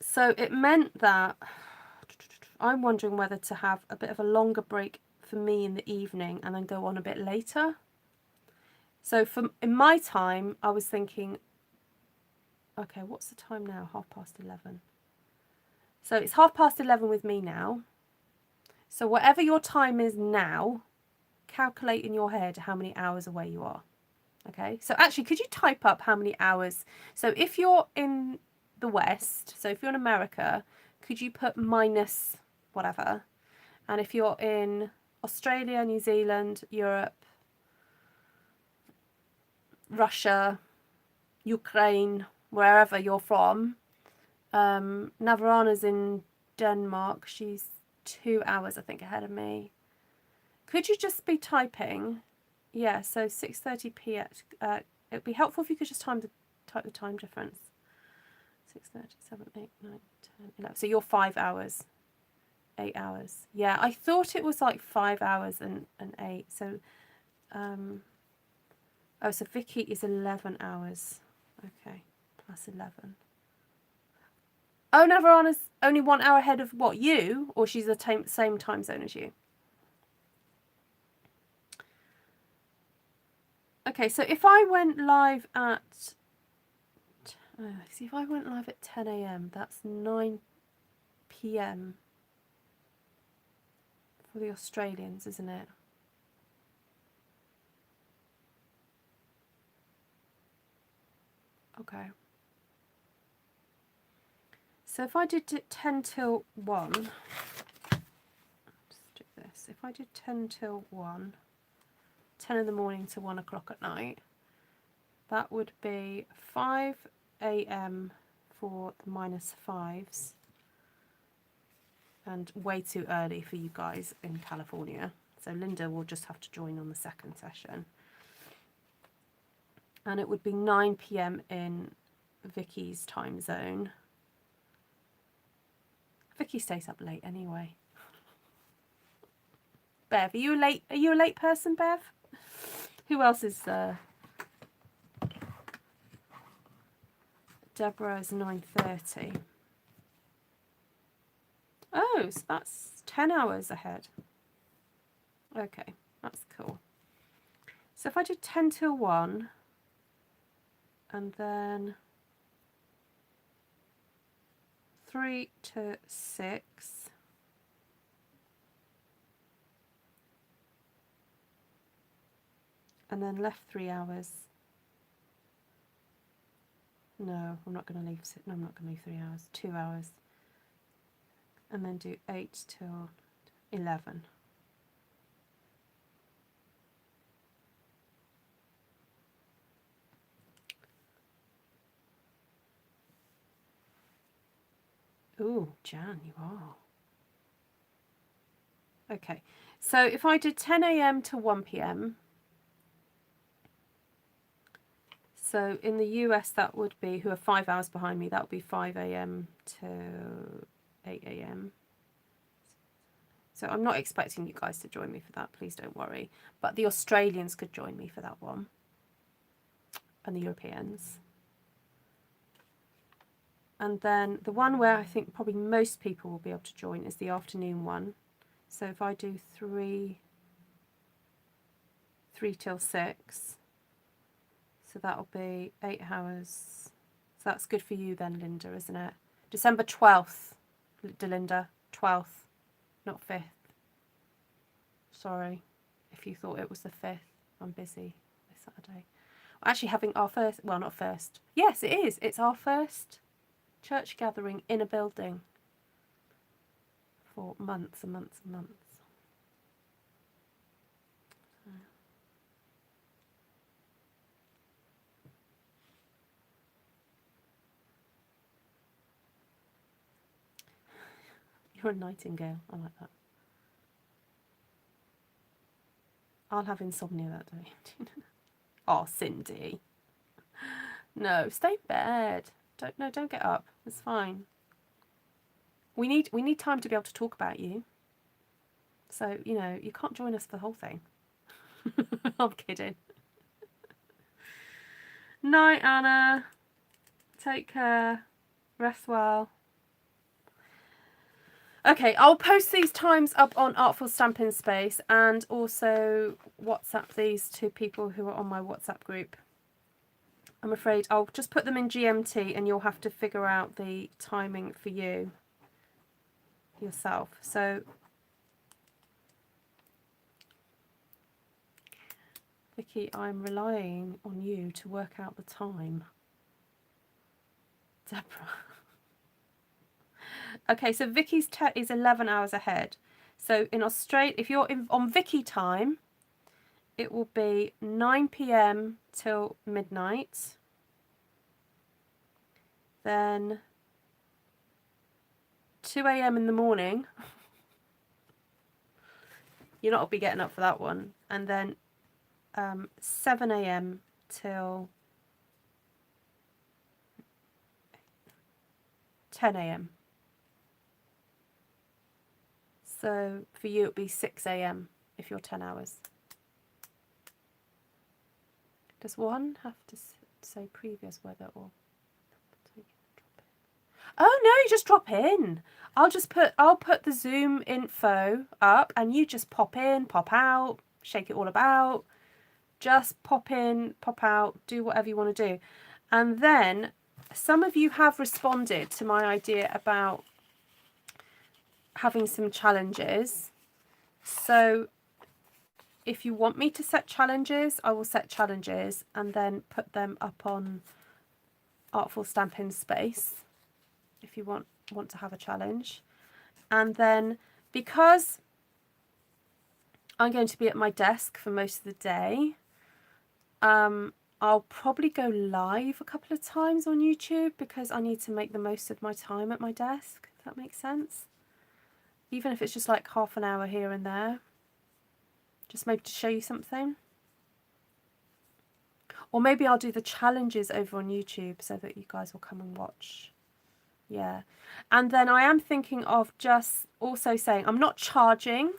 So it meant that I'm wondering whether to have a bit of a longer break for me in the evening and then go on a bit later. So in my time, I was thinking, okay, what's the time now? 11:30. So it's 11:30 with me now. So whatever your time is now, calculate in your head how many hours away you are. Okay, so actually, could you type up how many hours? So if you're in the West, so if you're in America, could you put minus whatever? And if you're in Australia, New Zealand, Europe, Russia, Ukraine, wherever you're from, Navarana's in Denmark. She's 2 hours, I think, ahead of me. Could you just be typing? Yeah, so 6:30 p.m. It'd be helpful if you could just type the time difference. 6:30, 7, 8, 9, 10, 11. So you're 5 hours. 8 hours. Yeah, I thought it was like 5 hours and 8. So, oh, so Vicky is 11 hours. Okay, plus 11. Oh, Navarana's only 1 hour ahead of what, you? Or she's the same time zone as you? Okay, so if I went live at, see, if I went live at 10 a.m., that's 9 p.m. for the Australians, isn't it? Okay. So if I did 10 till 1, let's do this. If I did 10 till 1, 10 in the morning to 1 o'clock at night, that would be 5 a.m. for the -5s, and way too early for you guys in California. So Linda will just have to join on the second session. And it would be 9 p.m. in Vicky's time zone. Vicky stays up late anyway. Bev, are you a late person, Bev? Who else is Deborah is 9:30. Oh, so that's 10 hours ahead. Okay, that's cool. So if I did 10 till 1, and then 3 to 6, and then left 3 hours. No, I'm not going to leave. No, I'm not going to leave 3 hours. 2 hours, and then do 8 till 11. Ooh, Jan, you are. Okay, so if I did 10 a.m. to 1 p.m, so in the US that would be, who are 5 hours behind me, that would be 5 a.m. to 8 a.m. So I'm not expecting you guys to join me for that, please don't worry. But the Australians could join me for that one, and the Europeans. And then the one where I think probably most people will be able to join is the afternoon one. So if I do 3 till 6, so that'll be 8 hours. So that's good for you then, Linda, isn't it? December 12th, Delinda, 12th, not 5th. Sorry if you thought it was the 5th. I'm busy this Saturday. We're actually having our first, well, not first. Yes, it is. It's our first church gathering in a building for months and months and months. You're a nightingale. I like that. I'll have insomnia that day. Oh, Cindy. No, stay in bed. Don't get up. It's fine. We need time to be able to talk about you. So, you know, you can't join us for the whole thing. I'm kidding. Night, Anna. Take care. Rest well. Okay, I'll post these times up on Artful Stampin Space and also WhatsApp these to people who are on my WhatsApp group. I'm afraid I'll just put them in GMT and you'll have to figure out the timing for you yourself. So, Vicky, I'm relying on you to work out the time. Deborah. Okay, so Vicky's is 11 hours ahead. So in Australia, if you're on Vicky time, it will be 9 p.m. till midnight. Then 2 a.m. in the morning. You're not going to be getting up for that one. And then 7 a.m. till 10 a.m. So for you, it'll be 6 a.m. if you're 10 hours. Does one have to say previous weather or? Oh no, you just drop in. I'll put the Zoom info up and you just pop in, pop out, shake it all about. Just pop in, pop out, do whatever you want to do. And then some of you have responded to my idea about having some challenges. So if you want me to set challenges, I will set challenges and then put them up on Artful Stampin Space if you want to have a challenge. And then because I'm going to be at my desk for most of the day, I'll probably go live a couple of times on YouTube because I need to make the most of my time at my desk, if that makes sense. Even if it's just like half an hour here and there. Just maybe to show you something. Or maybe I'll do the challenges over on YouTube so that you guys will come and watch. Yeah. And then I am thinking of just also saying, I'm not charging,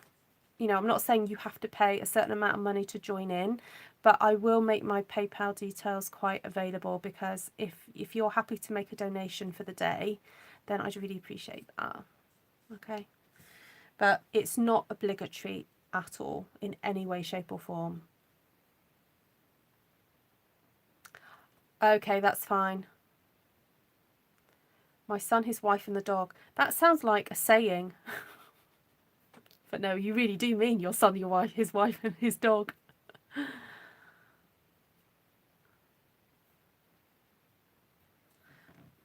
you know, I'm not saying you have to pay a certain amount of money to join in, but I will make my PayPal details quite available because if you're happy to make a donation for the day, then I'd really appreciate that. Okay. But it's not obligatory at all in any way, shape or form. Okay, that's fine. My son, his wife and the dog. That sounds like a saying. But no, you really do mean your son, your wife, his wife and his dog.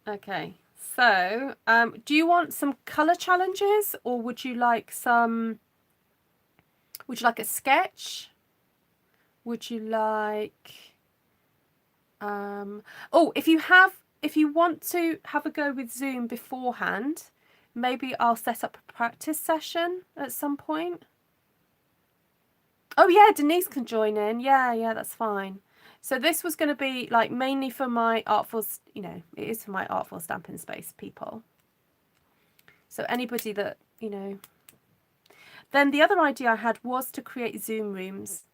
Okay, so do you want some colour challenges or would you like a sketch? Would you like oh, if you want to have a go with Zoom beforehand, maybe I'll set up a practice session at some point. Oh yeah, Denise can join in. Yeah, that's fine. So this was going to be like mainly for my Artful, you know, it is for my Artful Stampin Space people. So anybody that, you know. Then the other idea I had was to create Zoom rooms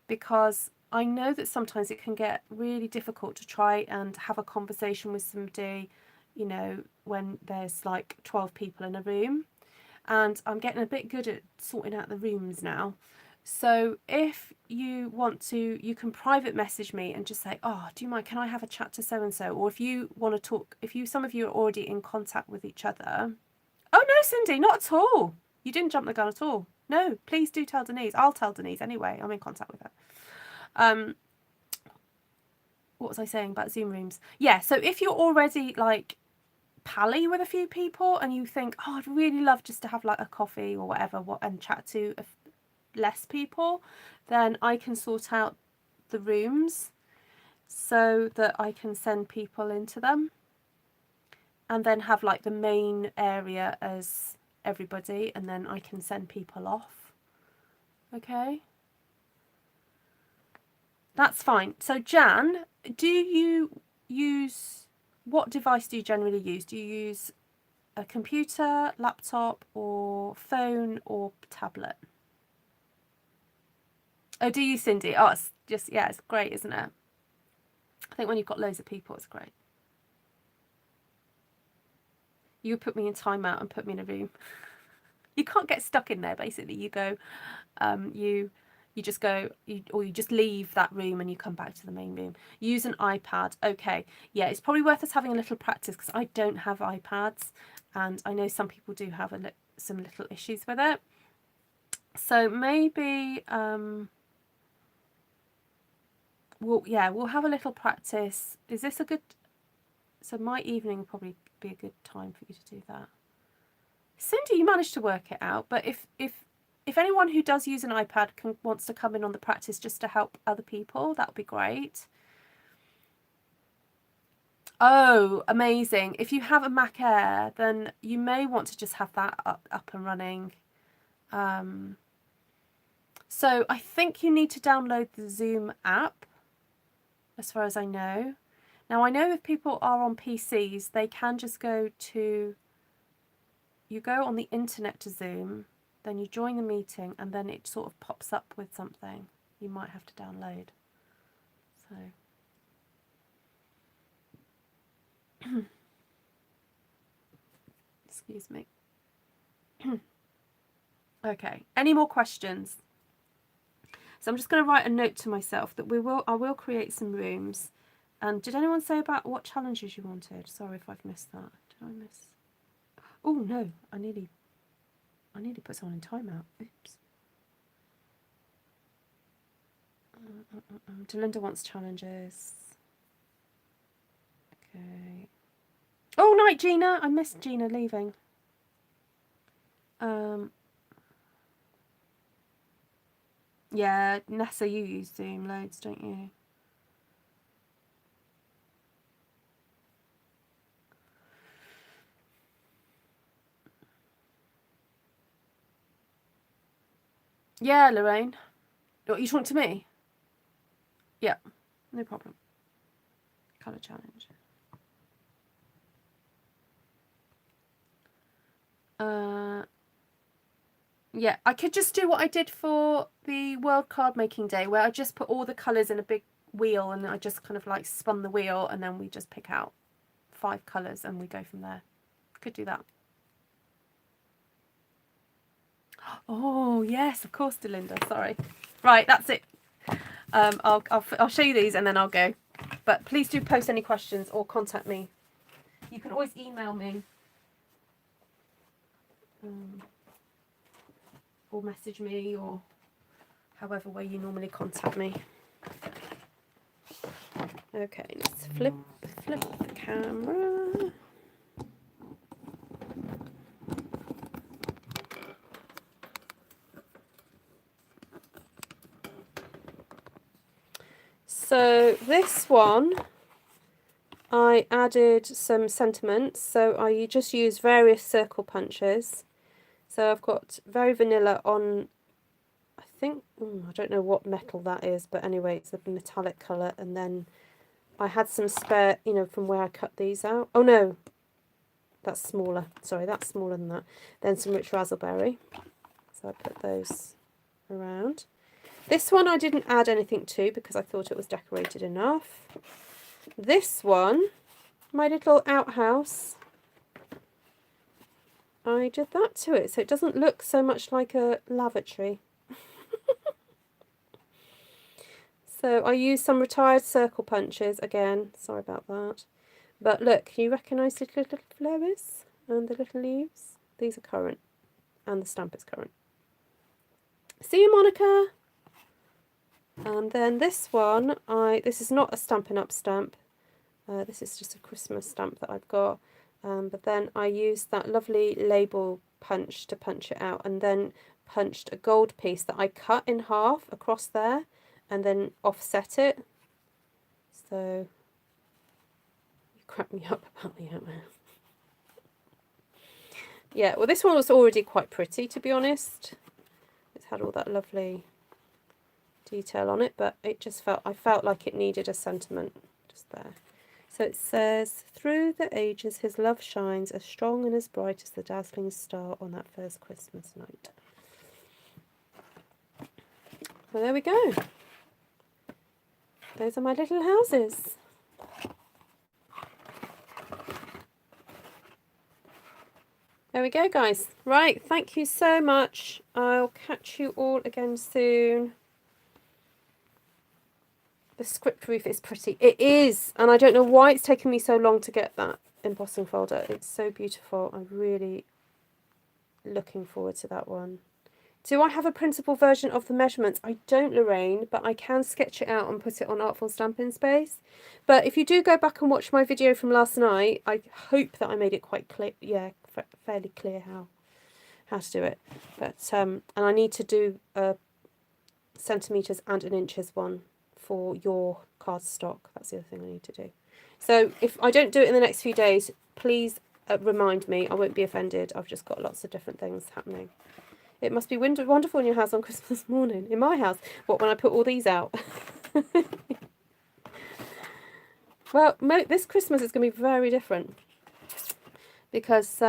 because I know that sometimes it can get really difficult to try and have a conversation with somebody, you know, when there's like 12 people in a room. And I'm getting a bit good at sorting out the rooms now. So if you want to, you can private message me and just say, oh, do you mind, can I have a chat to so-and-so? Or if you want to talk, some of you are already in contact with each other. Oh no, Cindy, not at all. You didn't jump the gun at all. No, please do tell Denise. I'll tell Denise anyway. I'm in contact with her. What was I saying about Zoom rooms? Yeah, so if you're already like pally with a few people and you think, oh, I'd really love just to have like a coffee or whatever and chat to less people, then I can sort out the rooms so that I can send people into them and then have like the main area as everybody and then I can send people off. Okay, that's fine. So Jan, what device do you generally use? Do you use a computer, laptop or phone or tablet? Oh, do you, Cindy? Oh, it's just, yeah, it's great, isn't it? I think when you've got loads of people, it's great. You would put me in timeout and put me in a room. You can't get stuck in there, basically. You go, you just go, or you just leave that room and you come back to the main room. Use an iPad. Okay, yeah, it's probably worth us having a little practice because I don't have iPads, and I know some people do have some little issues with it. So maybe we'll have a little practice. Is this a good? So my evening will probably be a good time for you to do that. Cindy, you managed to work it out, but if anyone who does use an iPad wants to come in on the practice just to help other people, that would be great. Oh, amazing. If you have a Mac Air, then you may want to just have that up and running. So I think you need to download the Zoom app, as far as I know. Now, I know if people are on PCs, they can just go on the internet to Zoom, then you join the meeting, and then it sort of pops up with something you might have to download. So, excuse me. Okay, any more questions? So I'm just going to write a note to myself that I will create some rooms. And did anyone say about what challenges you wanted? Sorry if I've missed that. Did I miss? Oh no, I nearly put someone in timeout. Oops. Delinda wants challenges. Okay. Oh, night, Gina. I missed Gina leaving. Yeah, Nessa, you use Zoom loads, don't you? Yeah, Lorraine. What, you talking to me? Yeah, no problem. Colour challenge. Yeah, I could just do what I did for the World Card Making Day, where I just put all the colours in a big wheel and I just kind of like spun the wheel and then we just pick out 5 colours and we go from there. Could do that. Oh, yes, of course, Delinda. Sorry. Right, that's it. I'll show you these and then I'll go. But please do post any questions or contact me. You can always email me. Or message me, or however way you normally contact me. Okay, let's flip the camera. So this one, I added some sentiments. So I just used various circle punches. So I've got very vanilla on, I think, I don't know what metal that is, but anyway, it's a metallic colour. And then I had some spare, from where I cut these out. Oh no, that's smaller. Sorry, that's smaller than that. Then some rich raspberry. So I put those around. This one I didn't add anything to because I thought it was decorated enough. This one, my little outhouse, I did that to it so it doesn't look so much like a lavatory. So I used some retired circle punches again, sorry about that. But look, can you recognise the little flowers and the little leaves? These are current and the stamp is current. See you, Monica! And then this one, this is not a Stampin' Up stamp. This is just a Christmas stamp that I've got. But then I used that lovely label punch to punch it out, and then punched a gold piece that I cut in half across there and then offset it. So you crack me up about the outline. Yeah, well, this one was already quite pretty, to be honest. It's had all that lovely detail on it, but it just I felt like it needed a sentiment just there. So it says, through the ages his love shines as strong and as bright as the dazzling star on that first Christmas night. Well, there we go. Those are my little houses. There we go, guys. Right, thank you so much. I'll catch you all again soon. The script proof is pretty. It is, and I don't know why it's taken me so long to get that embossing folder. It's so beautiful. I'm really looking forward to that one. Do I have a printable version of the measurements? I don't, Lorraine, but I can sketch it out and put it on Artful Stampin Space. But if you do go back and watch my video from last night, I hope that I made it quite clear, yeah, fairly clear how to do it. But and I need to do a centimetres and an inches one for your cardstock. That's the other thing I need to do. So if I don't do it in the next few days, please remind me. I won't be offended. I've just got lots of different things happening. It must be wonderful in your house on Christmas morning. In my house, what, when I put all these out? Well, this Christmas is going to be very different because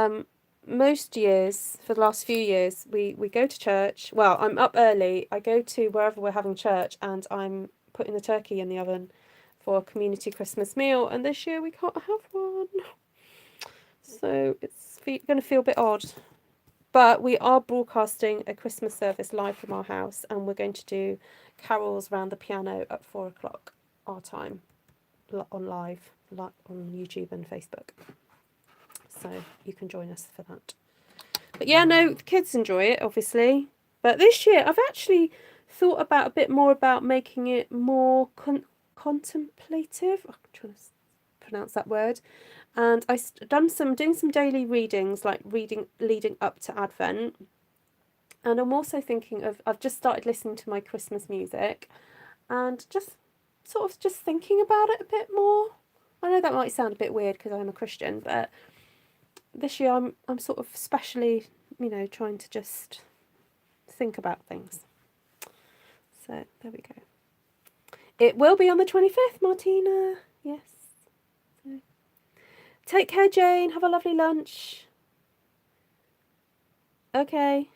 most years, for the last few years, we go to church. Well, I'm up early. I go to wherever we're having church and I'm putting the turkey in the oven for a community Christmas meal. And this year we can't have one. So it's going to feel a bit odd. But we are broadcasting a Christmas service live from our house, and we're going to do carols round the piano at 4 o'clock our time on live on YouTube and Facebook. So you can join us for that. But yeah, no, the kids enjoy it, obviously. But this year I've actually thought about a bit more about making it more contemplative. I'm trying to pronounce that word. And I've doing some daily readings, like reading leading up to Advent. And I'm also thinking of, I've just started listening to my Christmas music and just sort of just thinking about it a bit more. I know that might sound a bit weird because I'm a Christian, but this year I'm sort of specially, you know, trying to just think about things. So there we go. It will be on the 25th, Martina. Yes. So, take care, Jane. Have a lovely lunch. Okay.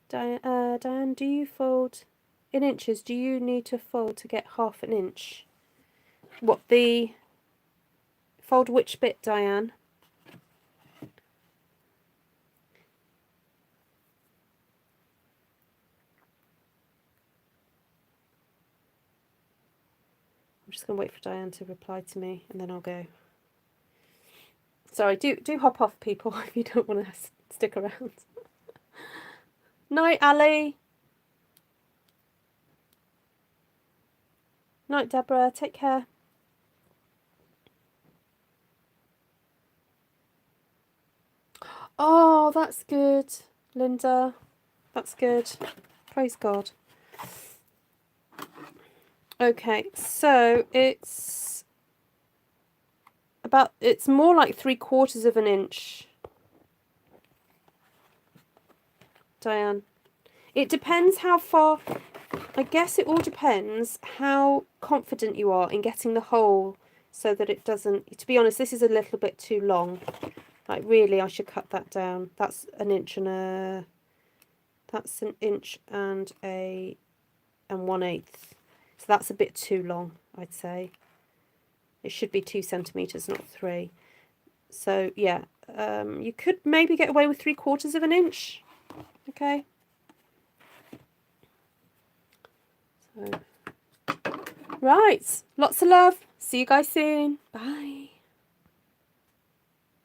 Diane, do you fold in inches? Do you need to fold to get half an inch? What, the fold which bit, Diane? I'm just going to wait for Diane to reply to me and then I'll go. Sorry, do hop off, people, if you don't want to stick around. Night, Ali. Night, Deborah. Take care. Oh, that's good, Linda. That's good. Praise God. Okay, so it's more like 3/4 of an inch. Diane. It depends how far, I guess it all depends how confident you are in getting the hole so that it doesn't, to be honest, this is a little bit too long. Like really, I should cut that down. That's an inch and that's an inch and 1/8. So that's a bit too long, I'd say. It should be 2 centimetres, not 3. So yeah, you could maybe get away with 3/4 of an inch. Okay. So, right. Lots of love. See you guys soon. Bye.